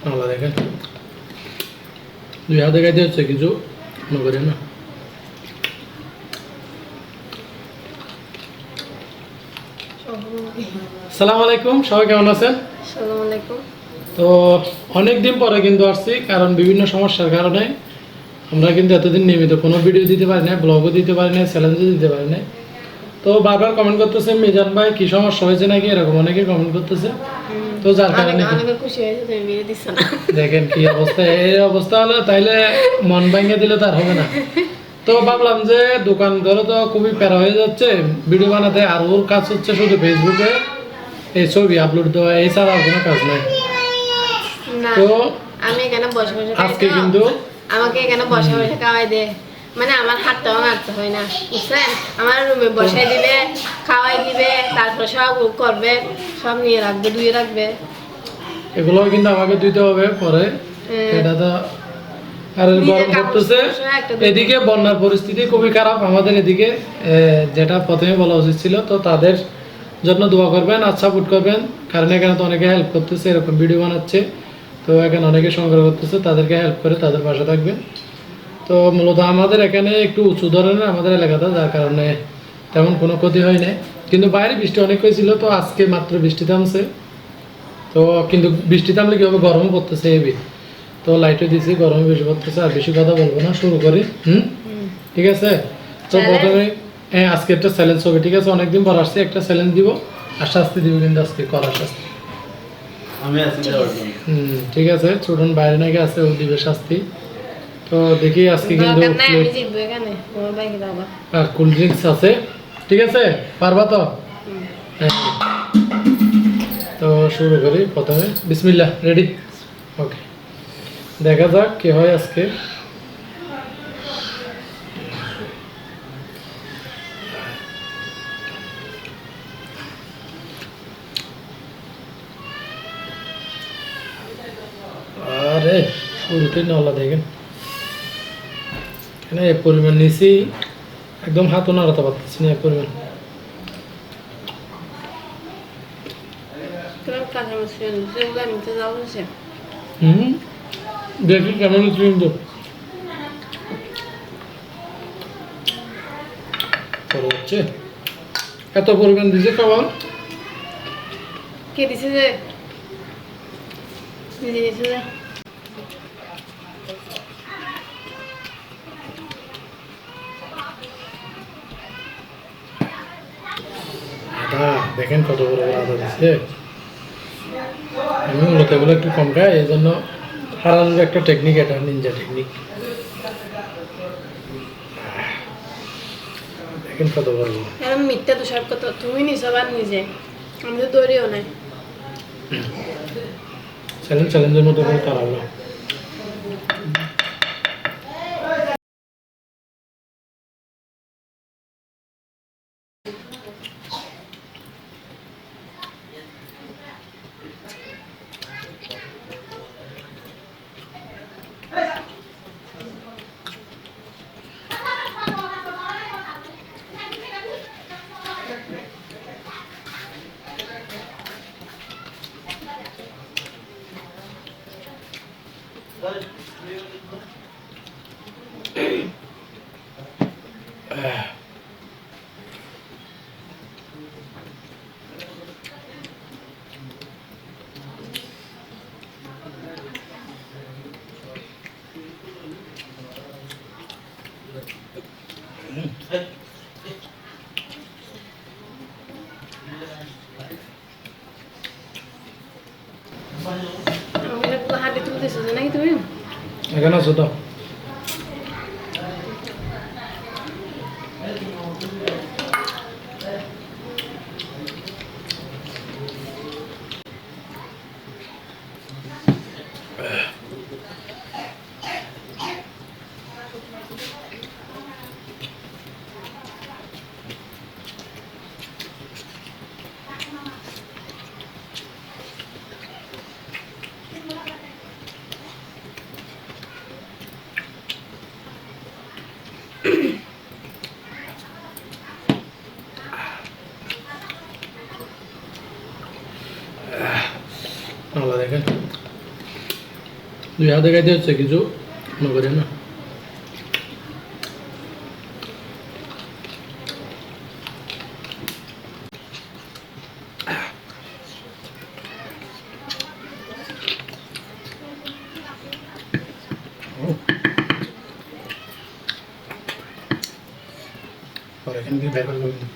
আল্লাহ দেখেন 2 হাতে খাইতে হচ্ছে কিছু মনে করেন না। আসসালামু আলাইকুম, সবাই কেমন আছেন? আসসালামু আলাইকুম। তো অনেকদিন পরে কিন্তু আসছি, কারণ বিভিন্ন সমস্যার কারণে আমরা কিন্তু এতদিন নিয়মিত কোনো ভিডিও দিতে পারি না, ব্লগও দিতে পারি না, চ্যালেঞ্জও দিতে পারি না। তো বারবার কমেন্ট করতেছে মিজান ভাই কি সমস্যা হয়েছে নাকি, এরকম অনেকে কমেন্ট করতেছে। তো যার কারণে অনেক খুশি হয়েছে তুমি ভিডিও দিচ্ছ না। দেখেন কি অবস্থা, এই অবস্থা হলো তাইলে মন ভেঙে দিলে তার হবে না। তো ভাবলাম যে দোকান ধরে তো খুবই প্যারা হয়ে যাচ্ছে ভিডিও বানাতে, আর ওর কাজ হচ্ছে শুধু ফেসবুকে এই ছবি আপলোড দেওয়া, এছাড়া আর কোনো কাজ নাই। না, তো আমি এখানে বসে বসে আজকে খাই তো, কিন্তু আমাকে এখানে বসে বসে খাওয়াই দে, মানে আমার হাতটাও নাড়তে হয় না, বুঝছেন? আমার রুমে বসাই দিবে, খাওয়াই দিবে, তারপর সব ও করবে, সব নিয়ে রাখবে, ধুয়ে রাখবে। এগুলো কিন্তু আমাকে দিতে হবে পরে। এটা তো আর গরম করতেছে, এদিকে বন্যার পরিস্থিতি খুবই খারাপ আমাদের এদিকে, যেটা প্রথমে বলা উচিত ছিল। তো তাদের জন্য দোয়া করবেন আর সাপোর্ট করবেন, কারণ এখানে তো অনেকে হেল্প করতেছে, এরকম ভিডিও বানাচ্ছে, তো এখানে অনেকে সংগ্রহ করতেছে, তাদেরকে হেল্প করে তাদের পাশে থাকবেন। তো মূলত আমাদের এখানে একটু উঁচু ধরনের আমাদের এলাকাটা, যার কারণে তেমন কোনো ক্ষতি হয় না, কিন্তু বাইরে বৃষ্টি অনেক হয়েছিল, তো আজকে মাত্র বৃষ্টি থামছে। তো কিন্তু বৃষ্টি থামলে কি হবে, গরমও পড়তেছে হেভি। তো লাইটও দিয়েছি, গরমে বেশি পড়তেছে, আর বেশি কথা বলবো না, শুরু করি। ঠিক আছে। তো প্রথমে আজকে একটা চ্যালেঞ্জ হবে, ঠিক আছে? অনেকদিন পর আসছি, একটা চ্যালেঞ্জ দিব আর শাস্তি দিব, কিন্তু আজকে করার শাস্তি। ঠিক আছে, ছোটন বাইরে নাকি আছে, ও দিবে শাস্তি। তো দেখি আজকে কিন্তু আর কোল্ড ড্রিঙ্কস আছে, ঠিক আছে? পারবা তো? হ্যাঁ। তো শুরু করি প্রথমে, বিসমিল্লাহ। রেডি? ওকে, দেখা যাক কি হয় আজকে। আরে শুরুতেই নলা দেখেন, এখানে এ পরিমাণ নিছি, একদম হাতও নাড়াতে পারতেছি না, এ পরিমাণ। দেখি কেমন হচ্ছে, কিন্তু হচ্ছে এত পরিমাণ দিছে খাবার। কে দিছে যে? নিজে দিছে যে? আদা দেখেন কত বড় বড় আদা দিচ্ছে। আমি মূলত এগুলো একটু কম খাই, এই জন্য হারানোর একটা টেকনিক, এটা নিনজা টেকনিক। দেখেন কত বড় বড়। এরকম মিথ্যা তুষার কত তুমি নিছো বা নিজে, আমি তো তৈরিও নাই। চ্যালেঞ্জের মতো করে তারা হলো। হাতে তুলতেছো যে নাকি তুমি? এখানে আছো তো? আল্লাহ দেখেন দুই হাতে খাইতে হচ্ছে কিছু মনে করে না। পরে এখান থেকে বের করে দেবেন।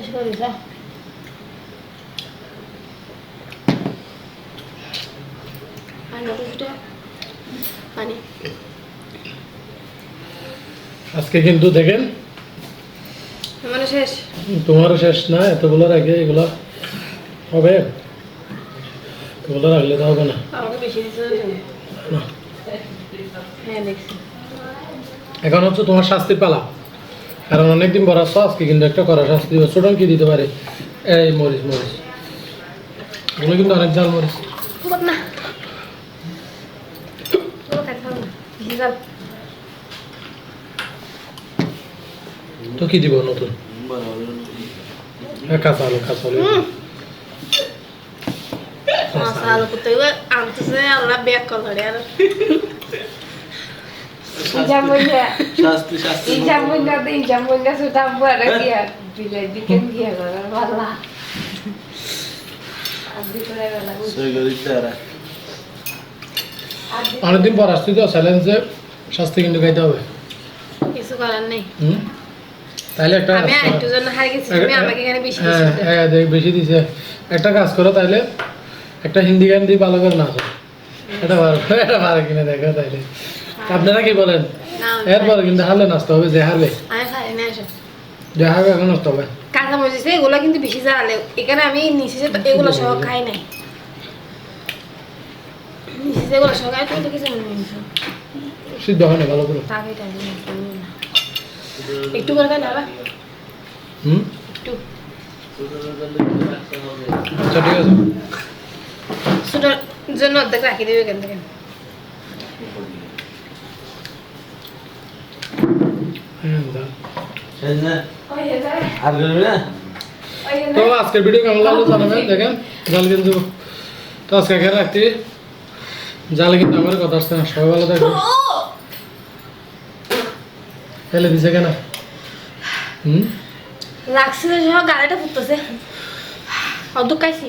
শেষ করে যা পানি আজকে কিন্তু দেখেন মানে শেষ তোমারও শেষ না, এতগুলো আগে এগুলো হবে, এগুলো রাখলে তো হবে না। আমাকে বেশি দিতে না। হ্যাঁ দেখছি এখন হচ্ছে তোমার শাস্তির পালা, কারণ অনেকদিন বড় আসছো, আজকে কিন্তু একটা করা শাস্তি দিবে। ছোট কি দিতে পারে? এই মরিচ মরিচ, এগুলো কিন্তু অনেক জাল মরিচ। না বেশি জাল তো কি দিব নতুন? কাঁচা আলু, কাঁচা আলু। মশালা করতে গেলে আনতেছে আল্লাহ ব্যাগ করে আর অনেকদিন পর আসছি তো, চ্যালেঞ্জে শাস্তি কিন্তু খাইতে হবে। কিছু করার নেই। তাইলে একটা আমি একটু জন্য হারিয়ে গেছি, তুমি আমাকে এখানে বেশি দিছো। হ্যাঁ বেশি দিছে। একটা কাজ করো তাইলে, একটা হিন্দি গান দিয়ে ভালো করে নাচো, এটা ভালো কিনে দেখো তাইলে। আপনারা কি বলেন? এরপরে কিন্তু হারলে নাচতে হবে, যে হারলে আমি খাই না এসব যে হারবে এখন নাচতে হবে। কাঁচা মরিচ এগুলো কিন্তু বেশি জালে, এখানে আমি নিচে এগুলো সহ খাই নাই, নিচে এগুলো সহ খাই, তুমি তো কিছু মনে নিছো সিদ্ধ হয় না ভালো করে। তাকে একটু করে খাই না বা একটু আচ্ছা ঠিক আছে, ছোটোর জন্য অর্ধেক রাখি দেবে এখান থেকে। তো আজকের ভিডিও কেমন লাগলো জানাবেন। দেখেন জাল কিন্তু তো আজকে এখানে রাখছি, জালে কিন্তু আমার কথা আসছে না। সবাই ভালো থাকবে। ফেলে দিছে কেন? লাগছে সহ গাড়িটা ফুটতেছে অর্ধেক খাইছি।